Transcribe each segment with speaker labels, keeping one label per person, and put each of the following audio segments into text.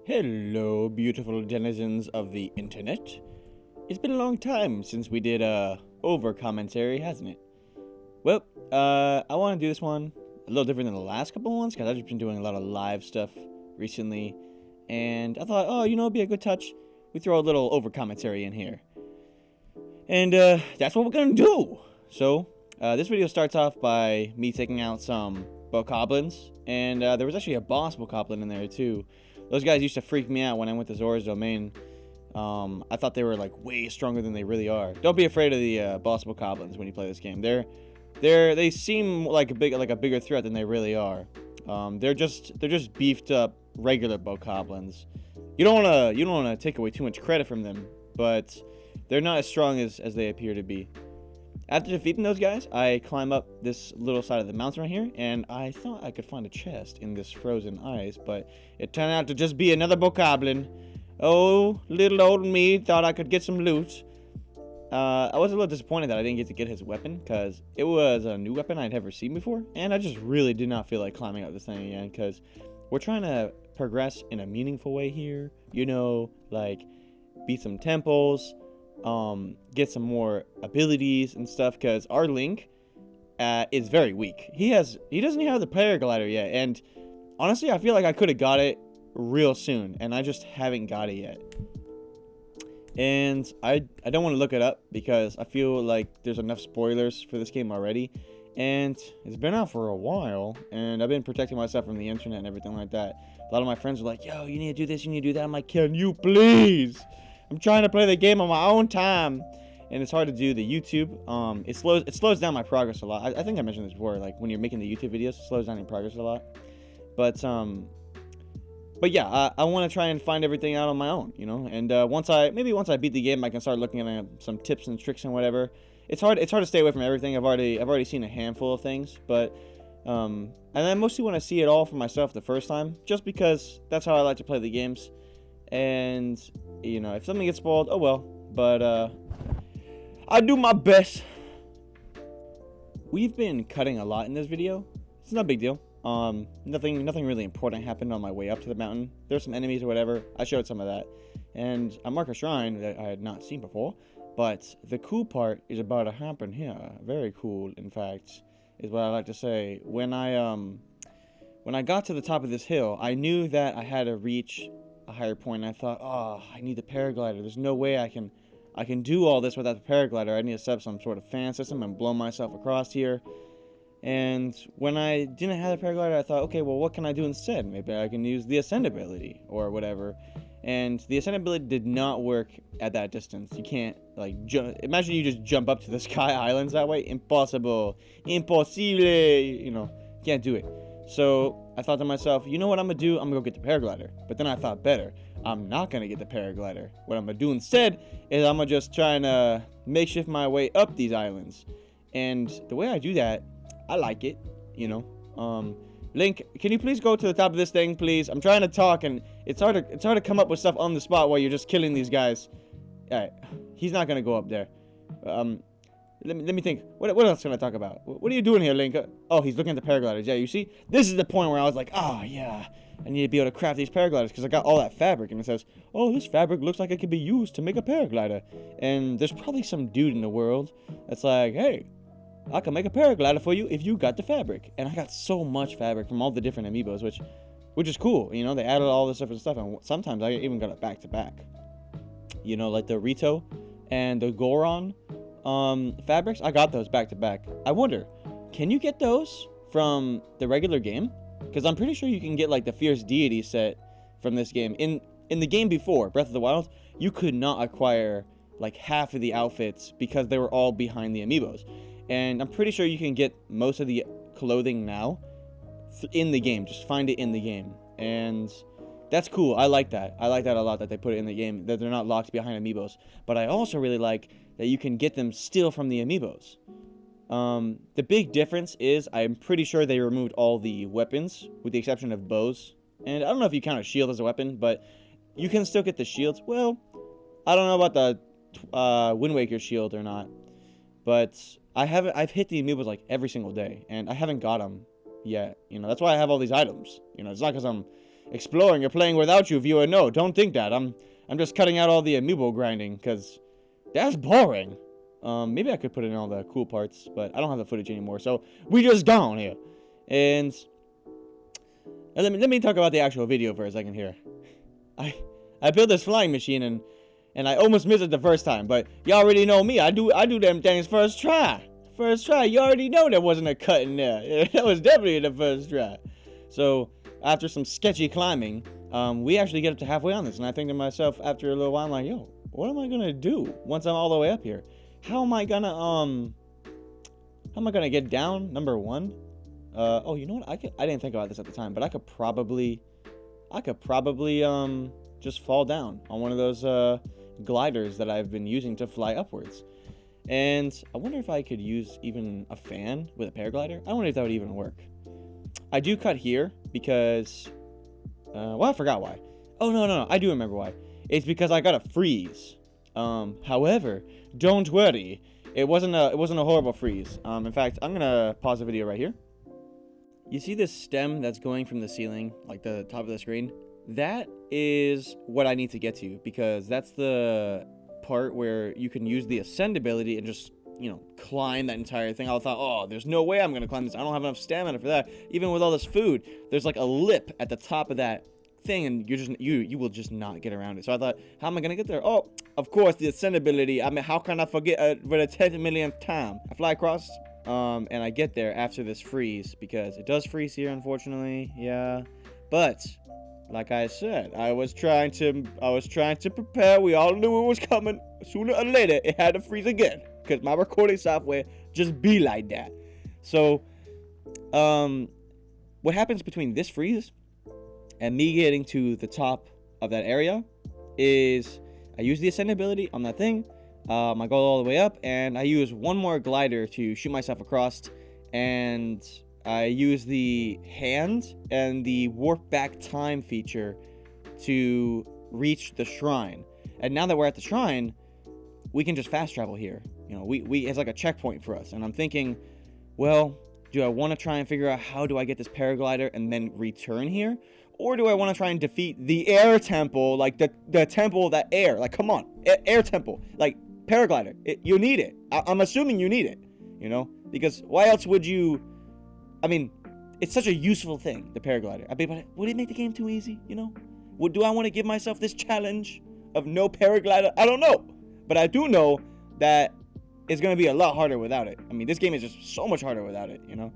Speaker 1: Hello, beautiful denizens of the internet. It's been a long time since we did a over commentary, hasn't it? Well, I want to do this one a little different than the last couple ones because I've just been doing a lot of live stuff recently, and I thought, oh, it'd be a good touch. We throw a little over commentary in here, and that's what we're gonna do. So, this video starts off by me taking out some bokoblins, and there was actually a boss bokoblin in there too. Those guys used to freak me out when I went to Zora's Domain. I thought they were like way stronger than they really are. Don't be afraid of the boss bokoblins when you play this game. They seem like a bigger threat than they really are. They're just beefed up regular bokoblins. You don't wanna take away too much credit from them, but they're not as strong as they appear to be. After defeating those guys, I climb up this little side of the mountain right here, and I thought I could find a chest in this frozen ice, but it turned out to just be another bokoblin. Oh, little old me thought I could get some loot. I was a little disappointed that I didn't get to get his weapon, because it was a new weapon I'd never seen before, and I just really did not feel like climbing up this thing again, because we're trying to progress in a meaningful way here, like beat some temples, get some more abilities and stuff, because our Link is very weak. He doesn't have the paraglider yet, and honestly I feel like I could have got it real soon, and I just haven't got it yet. And I don't want to look it up because I feel like there's enough spoilers for this game already, and it's been out for a while, and I've been protecting myself from the internet and everything like that. A lot of my friends are like, yo, you need to do this, you need to do that. I'm like, can you please? I'm trying to play the game on my own time, and it's hard to do the YouTube. It slows down my progress a lot. I think I mentioned this before. Like when you're making the YouTube videos, it slows down your progress a lot. But yeah, I want to try and find everything out on my own, And once I beat the game, I can start looking at some tips and tricks and whatever. It's hard to stay away from everything. I've already seen a handful of things, but and I mostly want to see it all for myself the first time, just because that's how I like to play the games. And if something gets spoiled, oh well. But I do my best. We've been cutting a lot in this video. It's not a big deal. Nothing really important happened on my way up to the mountain. There's some enemies or whatever. I showed some of that, and I marked a shrine that I had not seen before. But the cool part is about to happen here. Very cool, in fact, is what I like to say. When I got to the top of this hill, I knew that I had to reach a higher point, and I thought, oh, I need the paraglider. There's no way I can do all this without the paraglider. I need to set up some sort of fan system and blow myself across here. And when I didn't have the paraglider, I thought, okay, well, what can I do instead? Maybe I can use the ascend ability or whatever. And the ascend ability did not work at that distance. You can't, imagine you just jump up to the Sky Islands that way. Impossible. Impossible. Can't do it. So I thought to myself, you know what I'm going to do? I'm going to go get the paraglider. But then I thought better. I'm not going to get the paraglider. What I'm going to do instead is I'm going to just try and makeshift my way up these islands. And the way I do that, I like it, Link, can you please go to the top of this thing, please? I'm trying to talk, and it's hard to come up with stuff on the spot while you're just killing these guys. Alright, he's not gonna go up there. Let me think. What else can I talk about? What are you doing here, Link? Oh, he's looking at the paragliders. Yeah, you see? This is the point where I was like, oh, yeah, I need to be able to craft these paragliders because I got all that fabric, and it says, oh, this fabric looks like it could be used to make a paraglider. And there's probably some dude in the world that's like, hey, I can make a paraglider for you if you got the fabric. And I got so much fabric from all the different amiibos, which is cool. They added all this different stuff, and sometimes I even got it back to back. Like the Rito and the Goron fabrics, I got those back to back. I wonder, can you get those from the regular game? Because I'm pretty sure you can get like the Fierce Deity set from this game. In the game before, Breath of the Wild, you could not acquire like half of the outfits because they were all behind the amiibos. And I'm pretty sure you can get most of the clothing now in the game. Just find it in the game. And that's cool. I like that. I like that a lot, that they put it in the game, that they're not locked behind amiibos. But I also really like that you can get them still from the amiibos. The big difference is I'm pretty sure they removed all the weapons, with the exception of bows. And I don't know if you count a shield as a weapon, but you can still get the shields. Well, I don't know about the Wind Waker shield or not. But I've hit the amiibos like every single day, and I haven't got them yet. That's why I have all these items. It's not because exploring or playing without you, viewer. No, don't think that. I'm just cutting out all the amiibo grinding, because that's boring. Maybe I could put in all the cool parts, but I don't have the footage anymore, so we just gone here. And let me talk about the actual video for a second here. I built this flying machine, and I almost missed it the first time, but you already know me. I do them things first try. First try. You already know there wasn't a cut in there. That was definitely the first try. So after some sketchy climbing, we actually get up to halfway on this, and I think to myself after a little while, I'm like, yo, what am I gonna do once I'm all the way up here? How am I gonna get down? Number one. Oh, you know what? I didn't think about this at the time, but I could probably just fall down on one of those gliders that I've been using to fly upwards. And I wonder if I could use even a fan with a paraglider. I wonder if that would even work. I do cut here because, well, I forgot why. Oh, no, I do remember why. It's because I got a freeze. However, don't worry. It wasn't a horrible freeze. In fact, I'm gonna pause the video right here. You see this stem that's going from the ceiling, like the top of the screen? That is what I need to get to, because that's the part where you can use the ascend ability and just, you know, climb that entire thing. I thought, oh, there's no way I'm gonna climb this. I don't have enough stamina for that. Even with all this food, there's like a lip at the top of that thing, and you will just not get around it. So I thought, how am I gonna get there? Oh, of course, the ascend ability. I mean, how can I forget for the 10 millionth time? I fly across, and I get there after this freeze, because it does freeze here, unfortunately. Yeah, but like I said, I was trying to prepare. We all knew it was coming. Sooner or later, it had to freeze again, because my recording software just be like that. So, what happens between this freeze and me getting to the top of that area is I use the ascend ability on that thing. I go all the way up, and I use one more glider to shoot myself across, and I use the hand and the warp back time feature to reach the shrine. And now that we're at the shrine, we can just fast travel here. You know, we it's like a checkpoint for us. And I'm thinking, well, do I want to try and figure out how do I get this paraglider and then return here? Or do I want to try and defeat the air temple, like the temple that air? Like, come on, air temple, like paraglider. You need it. I'm assuming you need it, you know, because why else would you? I mean, it's such a useful thing, the paraglider. I mean, but would it make the game too easy, you know? Do I want to give myself this challenge of no paraglider? I don't know. But I do know that it's going to be a lot harder without it. I mean, this game is just so much harder without it, you know?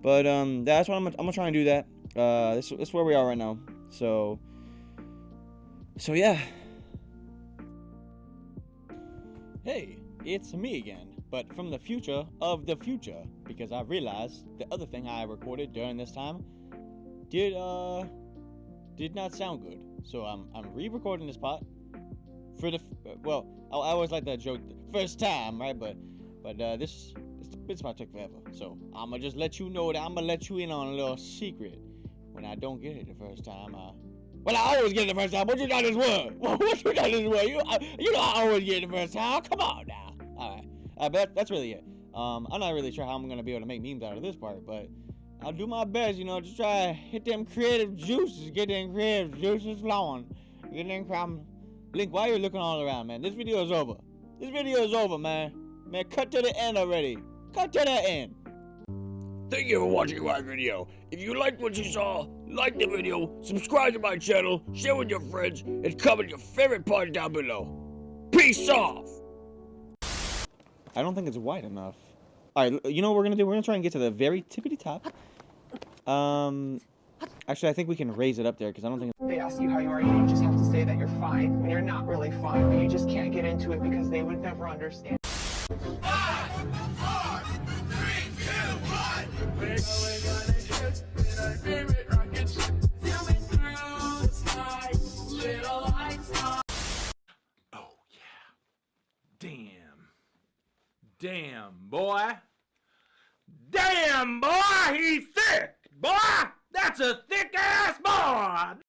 Speaker 1: But that's what I'm going to try and do that. This is where we are right now. So yeah. Hey, it's me again. But from the future of the future, because I realized the other thing I recorded during this time did not sound good. So I'm re-recording this part for the well, I always like that joke, first time, right? But this might take forever. So I'ma just let you know that I'ma let you in on a little secret. When I don't get it the first time, well, I always get it the first time. What you got this word? What you got this word? You know I always get it the first time. Come on now. All right. But that's really it. I'm not really sure how I'm gonna be able to make memes out of this part, but I'll do my best, you know, to try to hit them creative juices, get them creative juices flowing, get them crime. Link, why are you looking all around, man? This video is over. This video is over, man. Man, cut to the end already. Cut to the end.
Speaker 2: Thank you for watching my video. If you liked what you saw, like the video, subscribe to my channel, share with your friends, and comment your favorite part down below. Peace off!
Speaker 1: I don't think it's wide enough. Alright, you know what we're gonna do? We're gonna try and get to the very tippity top. Actually, I think we can raise it up there, because I don't think...
Speaker 3: They ask you how you are, you just have to say that you're fine when you're not really fine, but you just can't get into it because they would never understand.
Speaker 4: 5, 4, 3, 2, 1. We're going on a trip in our favorite rocket ship, zooming through the sky, little Einsteins.
Speaker 5: Oh yeah. Damn, boy. Damn, boy, he's thick, boy. That's a thick ass boy.